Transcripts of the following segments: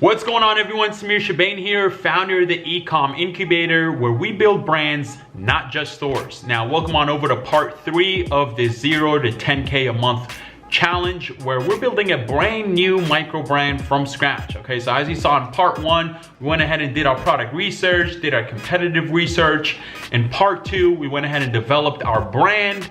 What's going on, everyone? SAMIR CHIBANE here, founder of the Ecom Incubator, where we build brands, not just stores. Now, welcome on over to part 3 of the 0 to 10K a month challenge, where we're building a brand new micro brand from scratch. Okay, so as you saw in part 1, we went ahead and did our product research, did our competitive research. In part 2, we went ahead and developed our brand.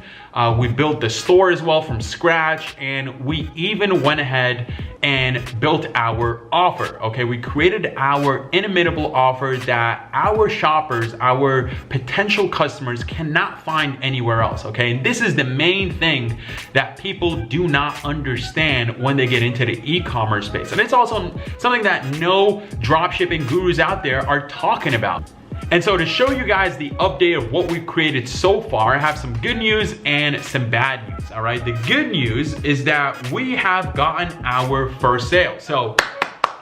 We built the store as well from scratch, and we even went ahead and built our offer. Okay, we created our inimitable offer that our shoppers, our potential customers cannot find anywhere else. Okay, and this is the main thing that people do not understand when they get into the e-commerce space, and it's also something that no dropshipping gurus out there are talking about. And so to show you guys the update of what we've created so far, I have some good news and some bad news, all right? The good news is that we have gotten our first sale. So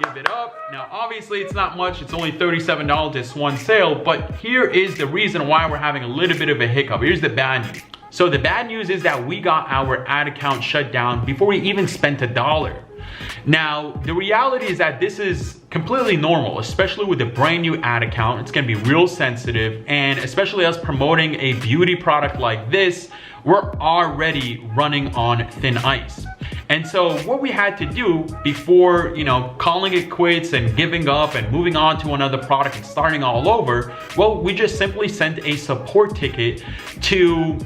give it up. Now, obviously it's not much. It's only $37, this one sale, but here is the reason why we're having a little bit of a hiccup. Here's the bad news. So the bad news is that we got our ad account shut down before we even spent $1. Now, the reality is that this is completely normal, especially with a brand new ad account. It's gonna be real sensitive, and especially us promoting a beauty product like this, we're already running on thin ice. And so what we had to do before, calling it quits and giving up and moving on to another product and starting all over, well, we just simply sent a support ticket to,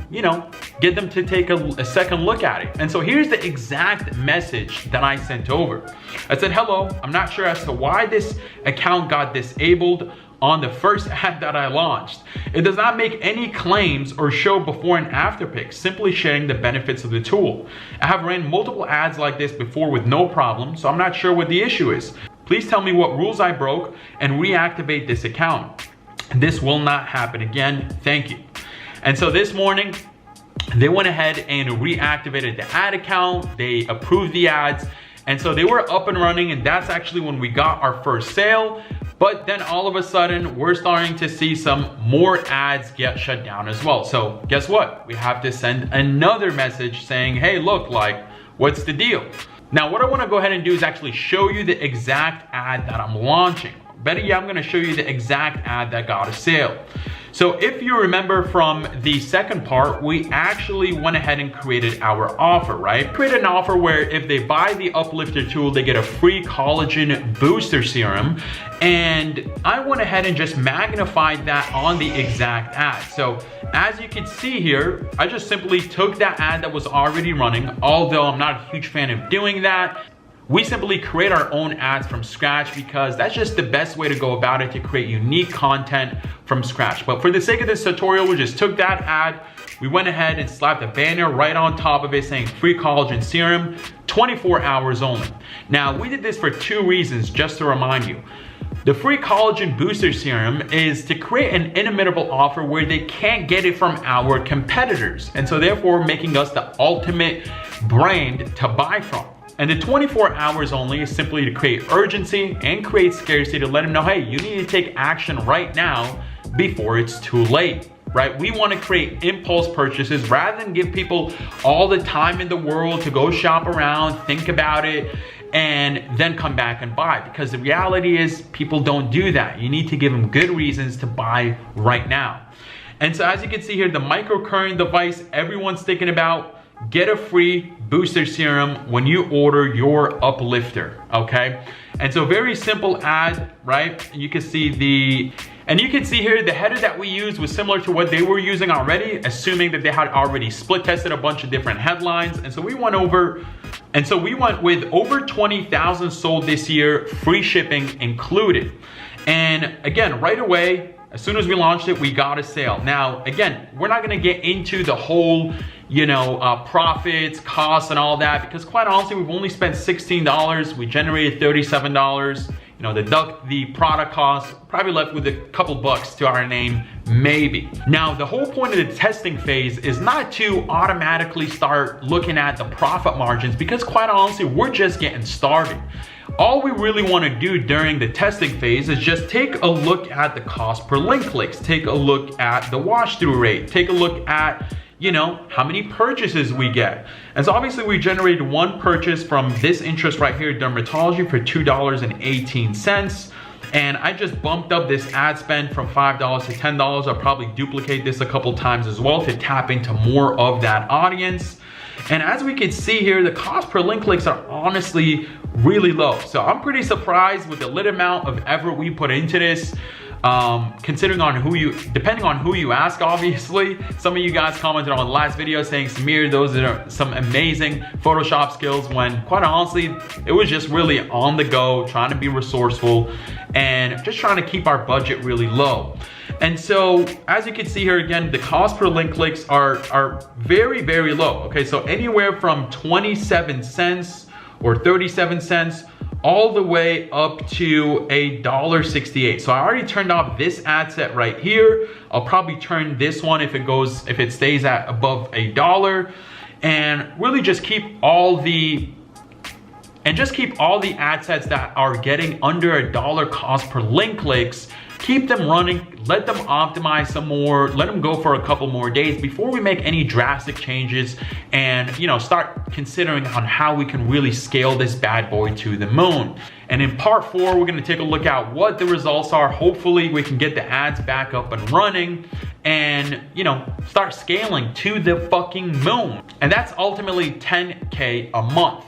get them to take a second look at it. And so here's the exact message that I sent over. I said, hello, I'm not sure as to why this account got disabled on the first ad that I launched. It does not make any claims or show before and after pics, simply sharing the benefits of the tool. I have ran multiple ads like this before with no problem, so I'm not sure what the issue is. Please tell me what rules I broke and reactivate this account. This will not happen again, thank you. And so this morning, they went ahead and reactivated the ad account, they approved the ads, and so they were up and running, and that's actually when we got our first sale. But then all of a sudden, we're starting to see some more ads get shut down as well. So guess what? We have to send another message saying, hey, look, what's the deal? Now, what I wanna go ahead and do is actually show you the exact ad that I'm launching. Better yet, I'm gonna show you the exact ad that got a sale. So if you remember from the second part, we actually went ahead and created our offer, right? Created an offer where if they buy the Uplifter tool, they get a free collagen booster serum. And I went ahead and just magnified that on the exact ad. So as you can see here, I just simply took that ad that was already running, although I'm not a huge fan of doing that. We simply create our own ads from scratch because that's just the best way to go about it, to create unique content from scratch. But for the sake of this tutorial, we just took that ad, we went ahead and slapped a banner right on top of it saying free collagen serum, 24 hours only. Now, we did this for 2 reasons, just to remind you. The free collagen booster serum is to create an inimitable offer where they can't get it from our competitors, and so therefore making us the ultimate brand to buy from. And the 24 hours only is simply to create urgency and create scarcity, to let them know, hey, you need to take action right now before it's too late, right? We want to create impulse purchases rather than give people all the time in the world to go shop around, think about it, and then come back and buy. Because the reality is people don't do that. You need to give them good reasons to buy right now. And so as you can see here, the microcurrent device everyone's thinking about, get a free booster serum when you order your Uplifter, okay? And so very simple ad, right? You can see here the header that we used was similar to what they were using already, assuming that they had already split tested a bunch of different headlines. And so we went with over 20,000 sold this year, free shipping included. And again, right away, as soon as we launched it, we got a sale. Now, again, we're not gonna get into the whole, profits, costs, and all that, because quite honestly, we've only spent $16. We generated $37. Deduct the product cost, probably left with a couple bucks to our name, maybe. Now, the whole point of the testing phase is not to automatically start looking at the profit margins, because quite honestly, we're just getting started. All we really want to do during the testing phase is just take a look at the cost per link clicks, take a look at the wash through rate, take a look at you know, how many purchases we get. And so obviously we generated one purchase from this interest right here, dermatology, for $2.18. And I just bumped up this ad spend from $5 to $10. I'll probably duplicate this a couple times as well to tap into more of that audience. And as we can see here, the cost per link clicks are honestly really low. So I'm pretty surprised with the little amount of effort we put into this. Depending on who you ask, obviously. Some of you guys commented on the last video saying, Samir, those are some amazing Photoshop skills, when quite honestly, it was just really on the go, trying to be resourceful and just trying to keep our budget really low. And so as you can see here again, the cost per link clicks are very, very low. Okay, so anywhere from 27 cents or 37 cents all the way up to $1.68. So I already turned off this ad set right here. I'll probably turn this one if it stays at above $1, and really just keep all the ad sets that are getting under $1 cost per link clicks. Keep them running, let them optimize some more, let them go for a couple more days before we make any drastic changes and, you know, start considering on how we can really scale this bad boy to the moon. And in part 4, we're gonna take a look at what the results are. Hopefully we can get the ads back up and running and, you know, start scaling to the fucking moon. And that's ultimately 10K a month.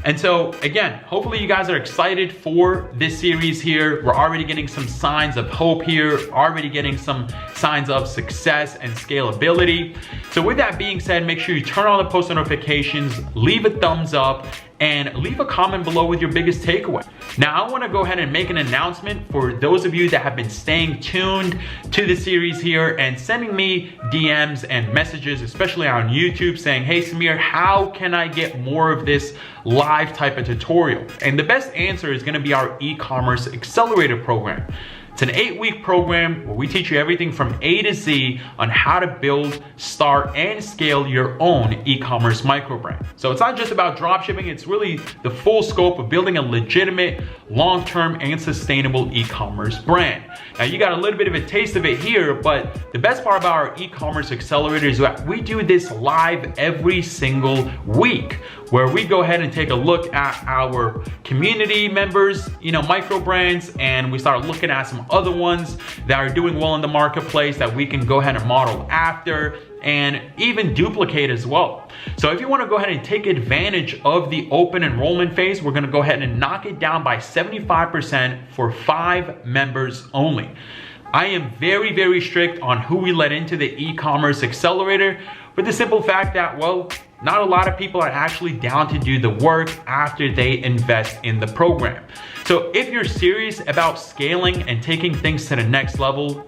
And so again, hopefully you guys are excited for this series here. We're already getting some signs of hope here, already getting some signs of success and scalability. So with that being said, make sure you turn on the post notifications, leave a thumbs up, and leave a comment below with your biggest takeaway. Now I wanna go ahead and make an announcement for those of you that have been staying tuned to the series here and sending me DMs and messages, especially on YouTube, saying, hey Samir, how can I get more of this live type of tutorial? And the best answer is gonna be our e-commerce accelerator program. It's an 8-week program where we teach you everything from A to Z on how to build, start, and scale your own e-commerce micro brand. So it's not just about dropshipping, it's really the full scope of building a legitimate, long-term, and sustainable e-commerce brand. Now you got a little bit of a taste of it here, but the best part about our e-commerce accelerator is that we do this live every single week, where we go ahead and take a look at our community members, you know, micro brands, and we start looking at some other ones that are doing well in the marketplace that we can go ahead and model after and even duplicate as well. So if you want to go ahead and take advantage of the open enrollment phase, we're going to go ahead and knock it down by 75% for 5 members only. I am very, very strict on who we let into the e-commerce accelerator, for the simple fact that, well, not a lot of people are actually down to do the work after they invest in the program. So if you're serious about scaling and taking things to the next level,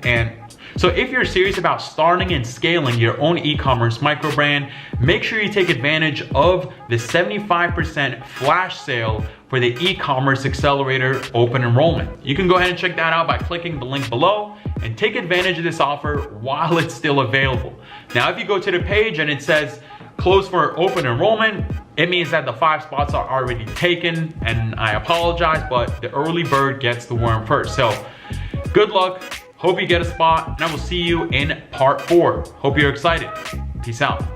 so if you're serious about starting and scaling your own e-commerce micro brand, make sure you take advantage of the 75% flash sale for the e-commerce accelerator open enrollment. You can go ahead and check that out by clicking the link below and take advantage of this offer while it's still available. Now, if you go to the page and it says closed for open enrollment, it means that the 5 spots are already taken, and I apologize, but the early bird gets the worm first. So good luck. Hope you get a spot, and I will see you in part 4. Hope you're excited. Peace out.